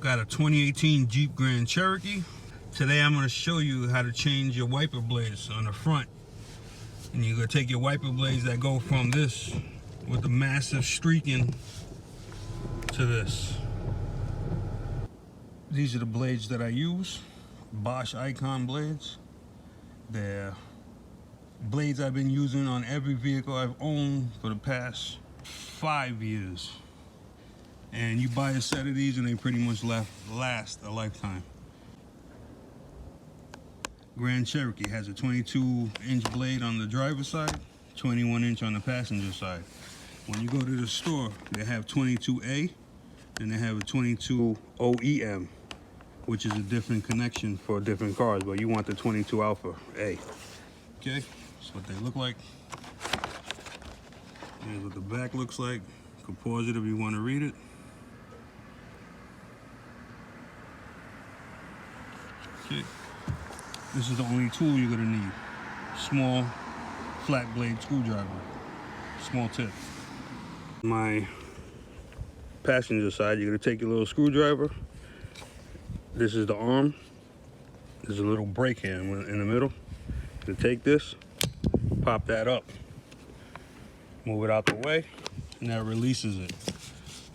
Got a 2018 Jeep Grand Cherokee. Today I'm going to show you how to change your wiper blades on the front. And you're going to take your wiper blades that go from this with the massive streaking to this. These are the blades that I use, Bosch Icon blades. They're blades I've been using on every vehicle I've owned for the past 5 years. And you buy a set of these and they pretty much last a lifetime. Grand Cherokee has a 22-inch blade on the driver's side, 21-inch on the passenger side. When you go to the store, they have 22A and they have a 22 OEM, which is a different connection for different cars, but you want the 22 Alpha A. Okay, that's what they look like. Here's what the back looks like. You can pause it if you want to read it. Okay. This is the only tool you're gonna need. Small, flat blade screwdriver. Small tip. My passenger side, you're gonna take your little screwdriver. This is the arm. There's a little brake hand in the middle. You take this, pop that up, move it out the way, and that releases it.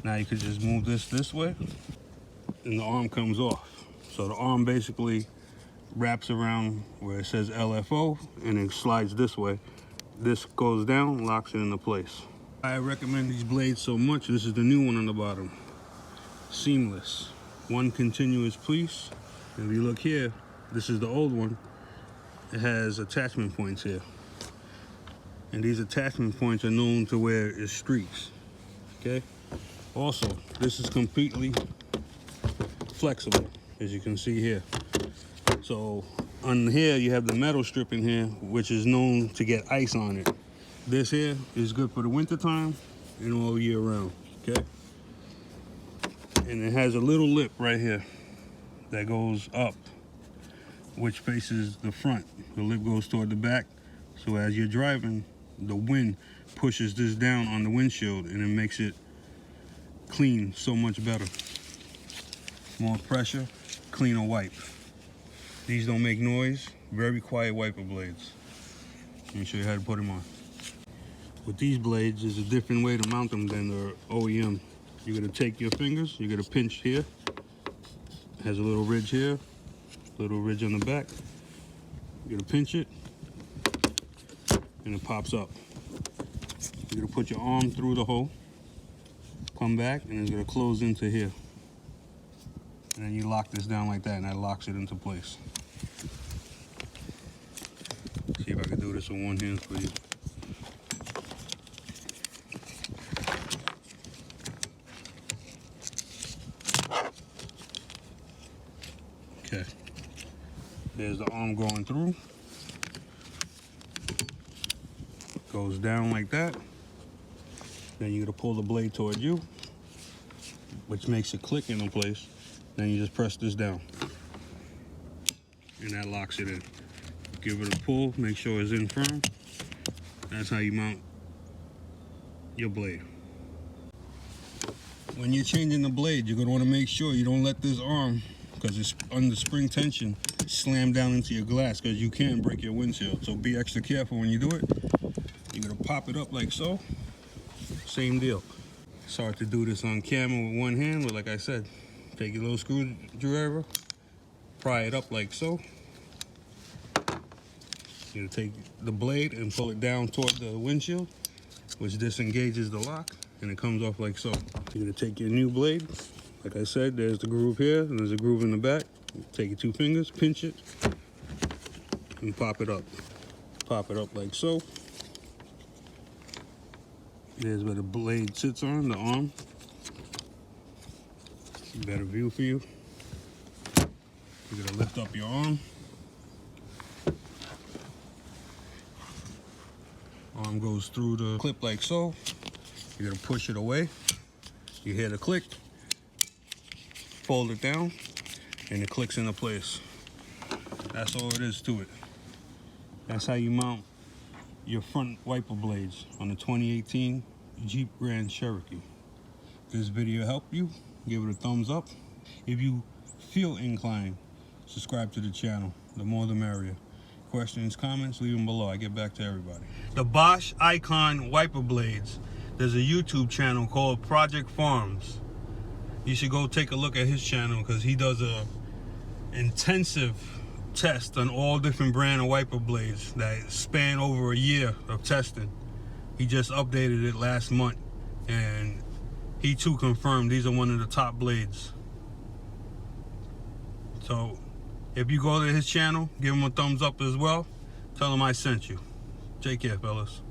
Now you could just move this way, and the arm comes off. So the arm basically wraps around where it says LFO and it slides this way. This goes down, locks it into place. I recommend these blades so much. This is the new one on the bottom. Seamless. One continuous piece. If you look here, this is the old one. It has attachment points here. And these attachment points are known to where it streaks. Okay? Also, this is completely flexible, as you can see here. So on here you have the metal strip in here, which is known to get ice on it. This here is good for the winter time and all year round. Okay, and it has a little lip right here that goes up, which faces the front. The lip goes toward the back, so as you're driving, the wind pushes this down on the windshield and it makes it clean so much better. More pressure, cleaner wipe. These don't make noise, very quiet wiper blades. Let me show you how to put them on. With these blades, there's a different way to mount them than the OEM. You're gonna take your fingers, you're gonna pinch here. It has a little ridge here, a little ridge on the back. You're gonna pinch it, and it pops up. You're gonna put your arm through the hole, come back, and it's gonna close into here. And then you lock this down like that, and that locks it into place. See if I can do this with one hand for you. Okay. There's the arm going through. Goes down like that. Then you're gonna pull the blade toward you, which makes it click into place. Then you just press this down, and that locks it in. Give it a pull, make sure it's in firm. That's how you mount your blade. When you're changing the blade, you're gonna wanna make sure you don't let this arm, because it's under spring tension, slam down into your glass, because you can break your windshield. So be extra careful when you do it. You're gonna pop it up like so. Same deal. It's hard to do this on camera with one hand, but like I said, take your little screwdriver, pry it up like so. You're gonna take the blade and pull it down toward the windshield, which disengages the lock, and it comes off like so. You're gonna take your new blade. Like I said, there's the groove here, and there's a groove in the back. Take your 2 fingers, pinch it, and pop it up. Pop it up like so. There's where the blade sits on, the arm. Better view for you. You're gonna lift up your arm. Arm goes through the clip like so. You're gonna push it away. You hear the click. Fold it down, and it clicks into place. That's all it is to it. That's how you mount your front wiper blades on the 2018 Jeep Grand Cherokee. If this video helped you, give it a thumbs up, If you feel inclined, subscribe to the channel. The more the merrier. Questions, comments, leave them below. I get back to everybody. The Bosch Icon wiper blades. There's a YouTube channel called Project Farms. You should go take a look at his channel because he does a intensive test on all different brand of wiper blades that span over a year of testing. He just updated it last month, and he too confirmed these are one of the top blades. So if you go to his channel, give him a thumbs up as well. Tell him I sent you. Take care, fellas.